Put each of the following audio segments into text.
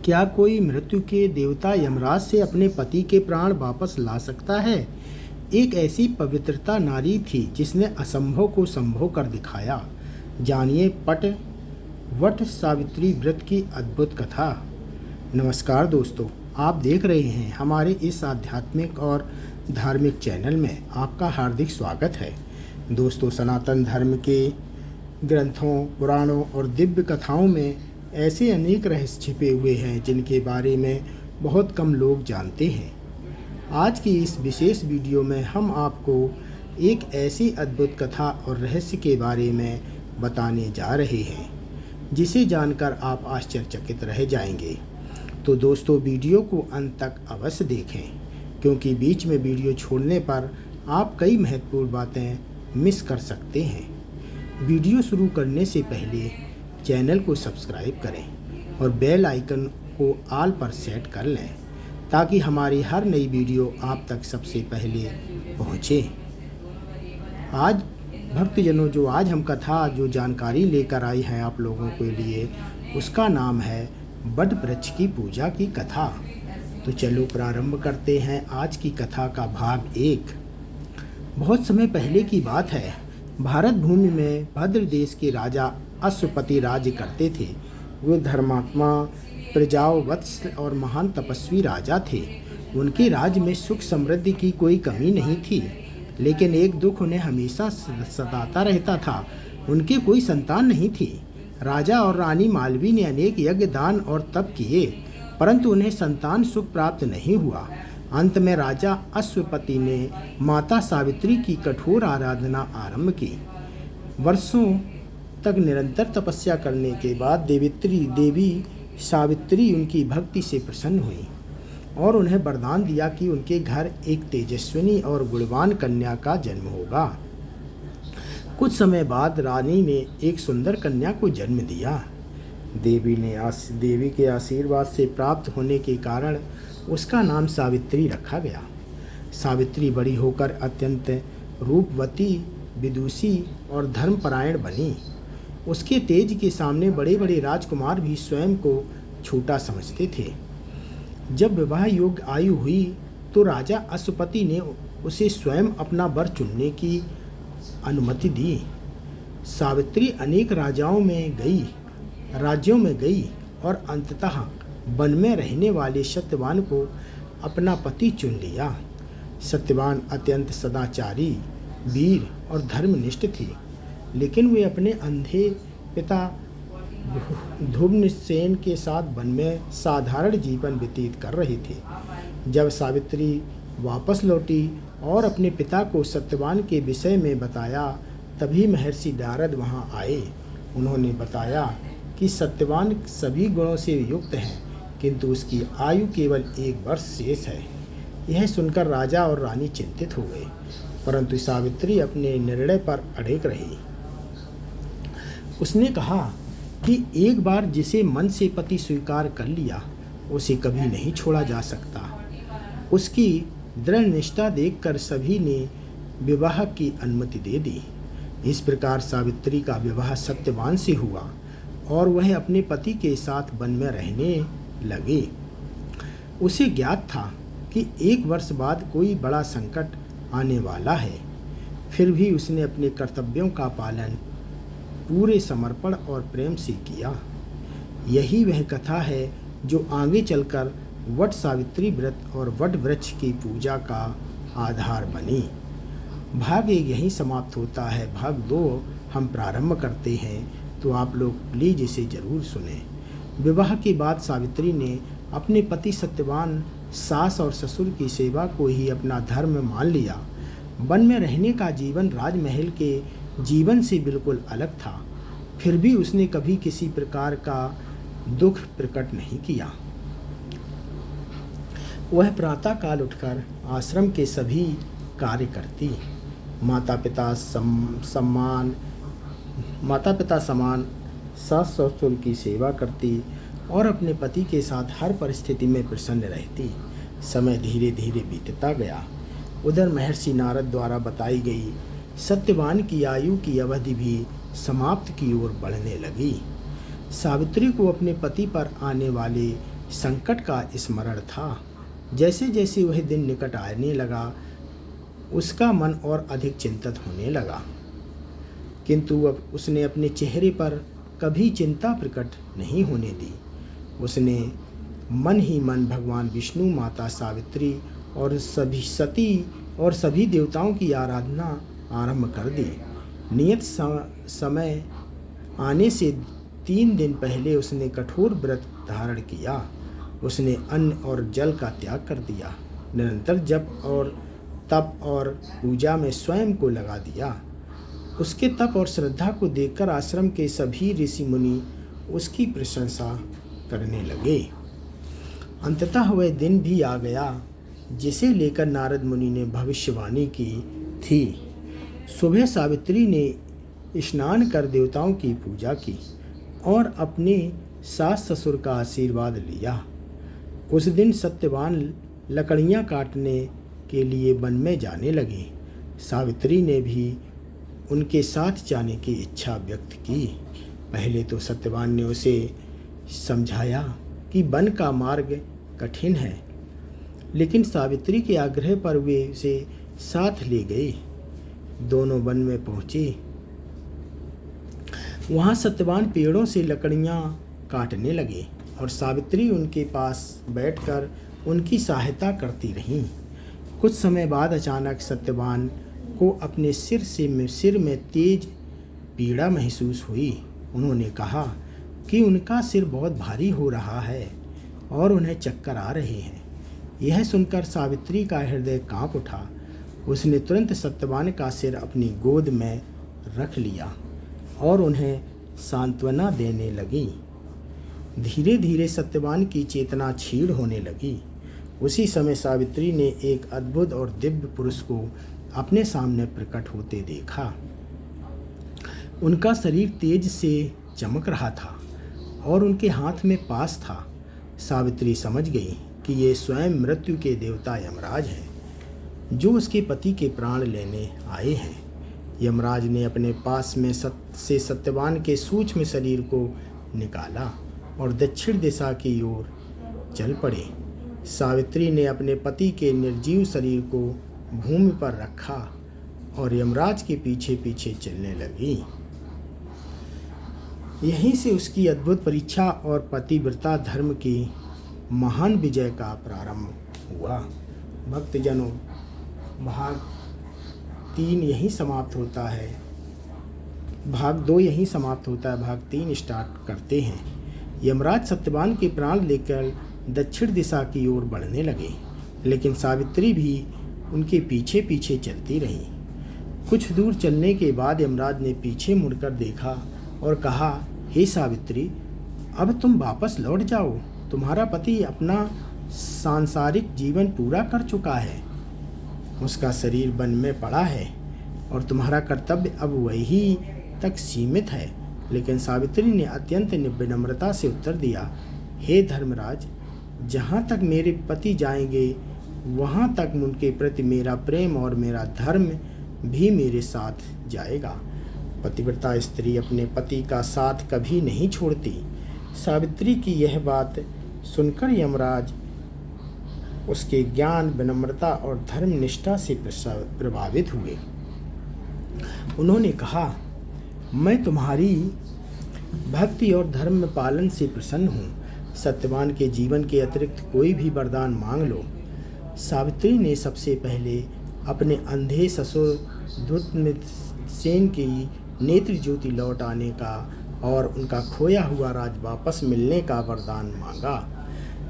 क्या कोई मृत्यु के देवता यमराज से अपने पति के प्राण वापस ला सकता है? एक ऐसी पवित्रता नारी थी जिसने असंभव को संभव कर दिखाया। जानिए वट सावित्री व्रत की अद्भुत कथा। नमस्कार दोस्तों, आप देख रहे हैं हमारे इस आध्यात्मिक और धार्मिक चैनल में आपका हार्दिक स्वागत है। दोस्तों, सनातन धर्म के ग्रंथों, पुराणों और दिव्य कथाओं में ऐसे अनेक रहस्य छिपे हुए हैं जिनके बारे में बहुत कम लोग जानते हैं। आज की इस विशेष वीडियो में हम आपको एक ऐसी अद्भुत कथा और रहस्य के बारे में बताने जा रहे हैं जिसे जानकर आप आश्चर्यचकित रह जाएंगे। तो दोस्तों, वीडियो को अंत तक अवश्य देखें, क्योंकि बीच में वीडियो छोड़ने पर आप कई महत्वपूर्ण बातें मिस कर सकते हैं। वीडियो शुरू करने से पहले चैनल को सब्सक्राइब करें और बेल आइकन को ऑल पर सेट कर लें, ताकि हमारी हर नई वीडियो आप तक सबसे पहले पहुँचे। आज भक्तजनों, जो आज हम कथा जो जानकारी लेकर आई हैं आप लोगों के लिए, उसका नाम है वट वृक्ष की पूजा की कथा। तो चलो प्रारंभ करते हैं आज की कथा का भाग 1। बहुत समय पहले की बात है। भारत भूमि में भद्र देश के राजा अश्वपति राज्य करते थे। वे धर्मात्मा, प्रजावत्सल और महान तपस्वी राजा थे। उनके राज्य में सुख समृद्धि की कोई कमी नहीं थी, लेकिन एक दुख उन्हें हमेशा सताता रहता था। उनके कोई संतान नहीं थी। राजा और रानी मालवी ने अनेक यज्ञ, दान और तप किए, परंतु उन्हें संतान सुख प्राप्त नहीं हुआ। अंत में राजा अश्वपति ने माता सावित्री की कठोर आराधना आरंभ की। वर्षों तक निरंतर तपस्या करने के बाद देवी सावित्री उनकी भक्ति से प्रसन्न हुई और उन्हें वरदान दिया कि उनके घर एक तेजस्विनी और गुणवान कन्या का जन्म होगा। कुछ समय बाद रानी ने एक सुंदर कन्या को जन्म दिया। देवी के आशीर्वाद से प्राप्त होने के कारण उसका नाम सावित्री रखा गया। सावित्री बड़ी होकर अत्यंत रूपवती, विदुषी और धर्मपरायण बनी। उसके तेज के सामने बड़े बड़े राजकुमार भी स्वयं को छोटा समझते थे। जब विवाह योग्य आयु हुई तो राजा अश्वपति ने उसे स्वयं अपना वर चुनने की अनुमति दी। सावित्री अनेक राज्यों में गई और अंततः वन में रहने वाले सत्यवान को अपना पति चुन लिया। सत्यवान अत्यंत सदाचारी, वीर और धर्मनिष्ठ थी, लेकिन वे अपने अंधे पिता धुम्नसेन के साथ वन में साधारण जीवन व्यतीत कर रहे थे। जब सावित्री वापस लौटी और अपने पिता को सत्यवान के विषय में बताया, तभी महर्षि नारद वहां आए। उन्होंने बताया कि सत्यवान सभी गुणों से युक्त है, किंतु उसकी आयु केवल 1 वर्ष शेष है। यह सुनकर राजा और रानी चिंतित हो गए, परंतु सावित्री अपने निर्णय पर अड़िग रही। उसने कहा कि एक बार जिसे मन से पति स्वीकार कर लिया, उसे कभी नहीं छोड़ा जा सकता। उसकी दृढ़ निष्ठा देखकर सभी ने विवाह की अनुमति दे दी। इस प्रकार सावित्री का विवाह सत्यवान से हुआ और वह अपने पति के साथ वन में रहने लगे। उसे ज्ञात था कि 1 वर्ष बाद कोई बड़ा संकट आने वाला है, फिर भी उसने अपने कर्तव्यों का पालन पूरे समर्पण और प्रेम से किया। यही वह कथा है जो आगे चलकर वट सावित्री व्रत और वट वृक्ष की पूजा का आधार बनी। भाग 1 यहीं समाप्त होता है। भाग 2 हम प्रारंभ करते हैं, तो आप लोग प्लीज इसे जरूर सुने। विवाह के बाद सावित्री ने अपने पति सत्यवान, सास और ससुर की सेवा को ही अपना धर्म मान लिया। वन में रहने का जीवन राजमहल के जीवन से बिल्कुल अलग था, फिर भी उसने कभी किसी प्रकार का दुख प्रकट नहीं किया। वह प्रातःकाल उठकर आश्रम के सभी कार्य करती, माता पिता समान सास ससुर की सेवा करती और अपने पति के साथ हर परिस्थिति में प्रसन्न रहती। समय धीरे धीरे बीतता गया। उधर महर्षि नारद द्वारा बताई गई सत्यवान की आयु की अवधि भी समाप्त की ओर बढ़ने लगी। सावित्री को अपने पति पर आने वाले संकट का स्मरण था। जैसे जैसे वह दिन निकट आने लगा, उसका मन और अधिक चिंतित होने लगा, किंतु अब उसने अपने चेहरे पर कभी चिंता प्रकट नहीं होने दी। उसने मन ही मन भगवान विष्णु, माता सावित्री और सभी देवताओं की आराधना आरंभ कर दी। नियत समय आने से 3 दिन पहले उसने कठोर व्रत धारण किया। उसने अन्न और जल का त्याग कर दिया। निरंतर जप और तप और पूजा में स्वयं को लगा दिया। उसके तप और श्रद्धा को देखकर आश्रम के सभी ऋषि मुनि उसकी प्रशंसा करने लगे। अंततः वह दिन भी आ गया जिसे लेकर नारद मुनि ने भविष्यवाणी की थी। सुबह सावित्री ने स्नान कर देवताओं की पूजा की और अपने सास ससुर का आशीर्वाद लिया। उस दिन सत्यवान लकड़ियाँ काटने के लिए वन में जाने लगे। सावित्री ने भी उनके साथ जाने की इच्छा व्यक्त की। पहले तो सत्यवान ने उसे समझाया कि वन का मार्ग कठिन है, लेकिन सावित्री के आग्रह पर वे उसे साथ ले गए। दोनों वन में पहुँचे। वहाँ सत्यवान पेड़ों से लकड़ियाँ काटने लगे और सावित्री उनके पास बैठकर उनकी सहायता करती रहीं। कुछ समय बाद अचानक सत्यवान को अपने सिर में तेज पीड़ा महसूस हुई। उन्होंने कहा कि उनका सिर बहुत भारी हो रहा है और उन्हें चक्कर आ रहे हैं। यह सुनकर सावित्री का हृदय कांप उठा। उसने तुरंत सत्यवान का सिर अपनी गोद में रख लिया और उन्हें सांत्वना देने लगी। धीरे धीरे सत्यवान की चेतना क्षीण होने लगी। उसी समय सावित्री ने एक अद्भुत और दिव्य पुरुष को अपने सामने प्रकट होते देखा। उनका शरीर तेज से चमक रहा था और उनके हाथ में पास था। सावित्री समझ गई कि ये स्वयं मृत्यु के देवता यमराज हैं, जो उसके पति के प्राण लेने आए हैं। यमराज ने अपने पास में से सत्यवान के सूक्ष्म शरीर को निकाला और दक्षिण दिशा की ओर चल पड़े। सावित्री ने अपने पति के निर्जीव शरीर को भूमि पर रखा और यमराज के पीछे पीछे चलने लगी। यहीं से उसकी अद्भुत परीक्षा और पतिव्रता धर्म की महान विजय का प्रारंभ हुआ। भक्तजनों, भाग 3 यहीं समाप्त होता है। भाग 2 यहीं समाप्त होता है। भाग 3 स्टार्ट करते हैं। यमराज सत्यवान के प्राण लेकर दक्षिण दिशा की ओर बढ़ने लगे, लेकिन सावित्री भी उनके पीछे पीछे चलती रही। कुछ दूर चलने के बाद यमराज ने पीछे मुड़कर देखा और कहा, हे सावित्री, अब तुम वापस लौट जाओ। तुम्हारा पति अपना सांसारिक जीवन पूरा कर चुका है। उसका शरीर वन में पड़ा है और तुम्हारा कर्तव्य अब वही तक सीमित है। लेकिन सावित्री ने अत्यंत विनम्रता से उत्तर दिया, हे धर्मराज, जहाँ तक मेरे पति जाएंगे वहाँ तक उनके प्रति मेरा प्रेम और मेरा धर्म भी मेरे साथ जाएगा। पतिव्रता स्त्री अपने पति का साथ कभी नहीं छोड़ती। सावित्री की यह बात सुनकर यमराज उसके ज्ञान, विनम्रता और धर्मनिष्ठा से प्रभावित हुए। उन्होंने कहा, मैं तुम्हारी भक्ति और धर्म पालन से प्रसन्न हूँ। सत्यवान के जीवन के अतिरिक्त कोई भी वरदान मांग लो। सावित्री ने सबसे पहले अपने अंधे ससुर धृतसेन की नेत्र ज्योति लौट आने का और उनका खोया हुआ राज वापस मिलने का वरदान मांगा।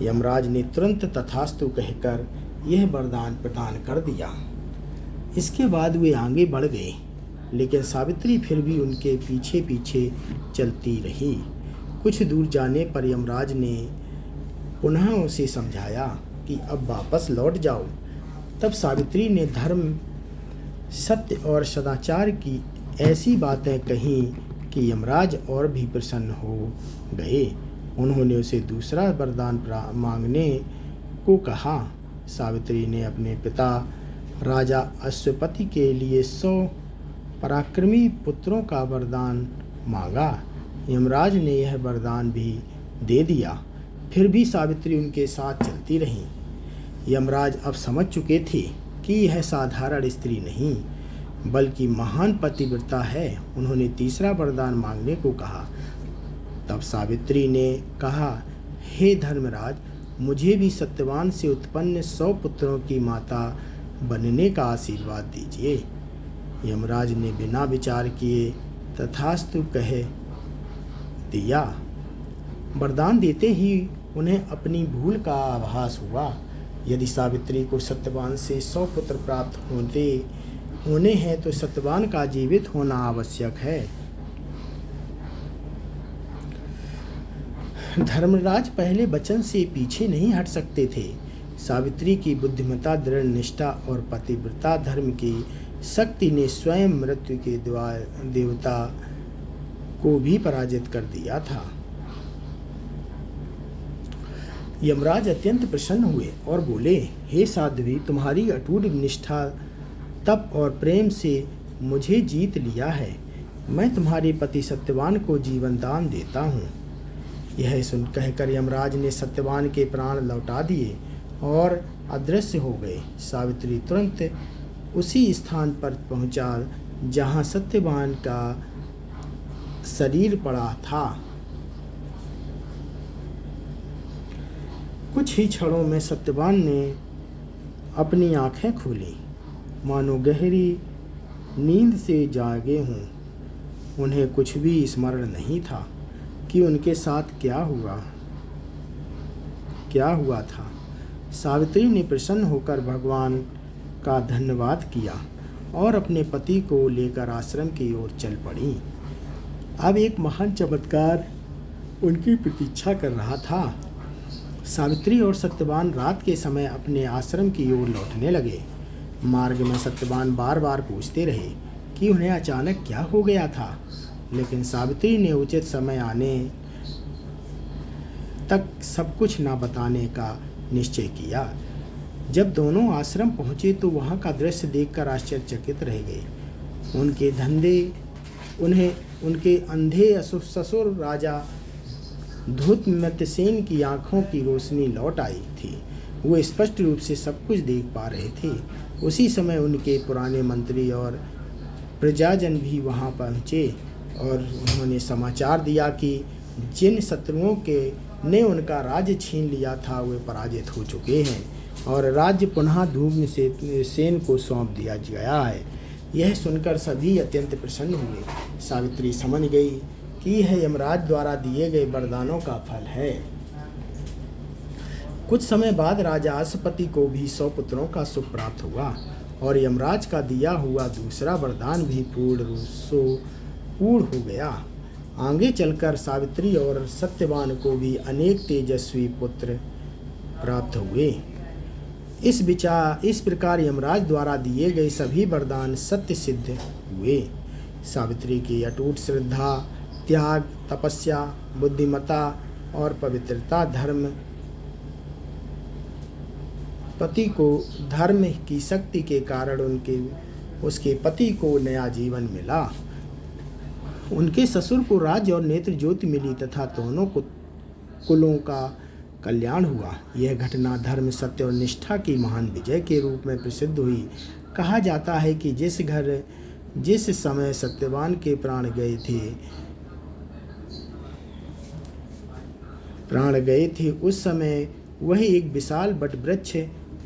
यमराज ने तुरंत तथास्तु कहकर यह वरदान प्रदान कर दिया। इसके बाद वे आगे बढ़ गए, लेकिन सावित्री फिर भी उनके पीछे पीछे चलती रही। कुछ दूर जाने पर यमराज ने पुनः उसे समझाया कि अब वापस लौट जाओ। तब सावित्री ने धर्म, सत्य और सदाचार की ऐसी बातें कहीं कि यमराज और भी प्रसन्न हो गए। उन्होंने उसे दूसरा वरदान मांगने को कहा। सावित्री ने अपने पिता राजा अश्वपति के लिए 100 पराक्रमी पुत्रों का वरदान मांगा। यमराज ने यह वरदान भी दे दिया। फिर भी सावित्री उनके साथ चलती रहीं। यमराज अब समझ चुके थे कि यह साधारण स्त्री नहीं बल्कि महान पतिव्रता है। उन्होंने तीसरा वरदान मांगने को कहा। तब सावित्री ने कहा, हे धर्मराज, मुझे भी सत्यवान से उत्पन्न 100 पुत्रों की माता बनने का आशीर्वाद दीजिए। यमराज ने बिना विचार किए तथास्तु कह दिया। वरदान देते ही उन्हें अपनी भूल का आभास हुआ। यदि सावित्री को सत्यवान से 100 पुत्र प्राप्त होने हैं तो सत्यवान का जीवित होना आवश्यक है। धर्मराज पहले वचन से पीछे नहीं हट सकते थे। सावित्री की बुद्धिमता, दृढ़ निष्ठा और पतिव्रता धर्म की शक्ति ने स्वयं मृत्यु के देवता को भी पराजित कर दिया था। यमराज अत्यंत प्रसन्न हुए और बोले, हे साध्वी, तुम्हारी अटूट निष्ठा, तप और प्रेम से मुझे जीत लिया है। मैं तुम्हारे पति सत्यवान को जीवन दान देता हूँ। यह सुन कहकर यमराज ने सत्यवान के प्राण लौटा दिए और अदृश्य हो गए। सावित्री तुरंत उसी स्थान पर पहुंचा जहां सत्यवान का शरीर पड़ा था। कुछ ही क्षणों में सत्यवान ने अपनी आंखें खोली, मानो गहरी नींद से जागे हों। उन्हें कुछ भी स्मरण नहीं था कि उनके साथ क्या हुआ था। सावित्री ने प्रसन्न होकर भगवान का धन्यवाद किया और अपने पति को लेकर आश्रम की ओर चल पड़ी। अब एक महान चमत्कार उनकी प्रतीक्षा कर रहा था। सावित्री और सत्यवान रात के समय अपने आश्रम की ओर लौटने लगे। मार्ग में सत्यवान बार बार पूछते रहे कि उन्हें अचानक क्या हो गया था, लेकिन सावित्री ने उचित समय आने तक सब कुछ न बताने का निश्चय किया। जब दोनों आश्रम पहुँचे तो वहाँ का दृश्य देखकर आश्चर्यचकित रह गए। उनके अंधे ससुर राजा धूतमत्यसेन की आंखों की रोशनी लौट आई थी। वो स्पष्ट रूप से सब कुछ देख पा रहे थे। उसी समय उनके पुराने मंत्री और प्रजाजन भी वहां पहुंचे और उन्होंने समाचार दिया कि जिन शत्रुओं ने उनका राज्य छीन लिया था वे पराजित हो चुके हैं और राज्य पुनः धूम्रसेन को सौंप दिया गया है। यह सुनकर सभी अत्यंत प्रसन्न हुए। सावित्री समझ गई कि यह यमराज द्वारा दिए गए वरदानों का फल है। कुछ समय बाद राजा अश्वपति को भी 100 पुत्रों का सुख प्राप्त हुआ और यमराज का दिया हुआ दूसरा वरदान भी पूर्ण हो गया। आगे चलकर सावित्री और सत्यवान को भी अनेक तेजस्वी पुत्र प्राप्त हुए। इस प्रकार यमराज द्वारा दिए गए सभी वरदान सत्य सिद्ध हुए। सावित्री की अटूट श्रद्धा, त्याग, तपस्या, बुद्धिमत्ता और पवित्रता धर्म की शक्ति के कारण उसके पति को नया जीवन मिला। उनके ससुर को राज्य और नेत्र ज्योति मिली तथा दोनों कुलों का कल्याण हुआ। यह घटना धर्म, सत्य और निष्ठा की महान विजय के रूप में प्रसिद्ध हुई। कहा जाता है कि जिस समय सत्यवान के प्राण गए थे उस समय वह एक विशाल वटवृक्ष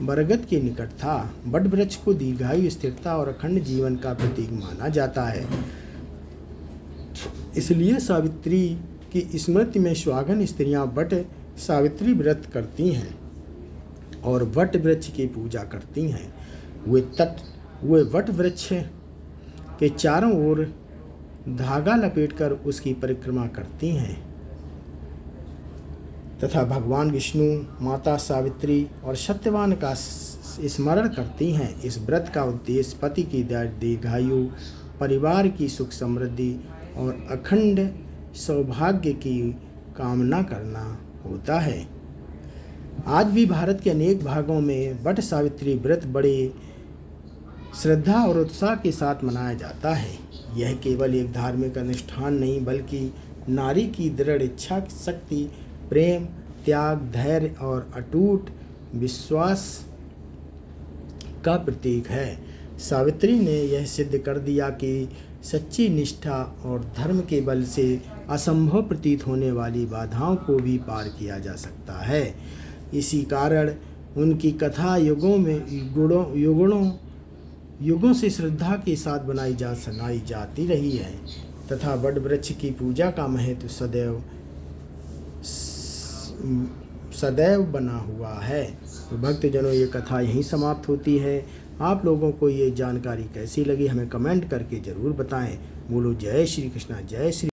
बरगद के निकट था। वटवृक्ष को दीर्घायु, स्थिरता और अखंड जीवन का प्रतीक माना जाता है। इसलिए सावित्री की स्मृति में सुहागन स्त्रियां वट सावित्री व्रत करती हैं और वट वृक्ष की पूजा करती हैं। वे वट वृक्ष के चारों ओर धागा लपेटकर उसकी परिक्रमा करती हैं तथा भगवान विष्णु, माता सावित्री और सत्यवान का स्मरण करती हैं। इस व्रत का उद्देश्य पति की दीर्घायु, परिवार की सुख समृद्धि और अखंड सौभाग्य की कामना करना होता है। आज भी भारत के अनेक भागों में वट सावित्री व्रत बड़े श्रद्धा और उत्साह के साथ मनाया जाता है। यह केवल एक धार्मिक अनुष्ठान नहीं बल्कि नारी की दृढ़ इच्छा शक्ति, प्रेम त्याग, धैर्य और अटूट विश्वास का प्रतीक है। सावित्री ने यह सिद्ध कर दिया कि सच्ची निष्ठा और धर्म के बल से असंभव प्रतीत होने वाली बाधाओं को भी पार किया जा सकता है। इसी कारण उनकी कथा युगों से श्रद्धा के साथ सुनाई जाती रही है तथा वट वृक्ष की पूजा का महत्व सदैव बना हुआ है। तो भक्तजनों, ये कथा यहीं समाप्त होती है। आप लोगों को ये जानकारी कैसी लगी हमें कमेंट करके ज़रूर बताएं। बोलो जय श्री कृष्णा, जय श्री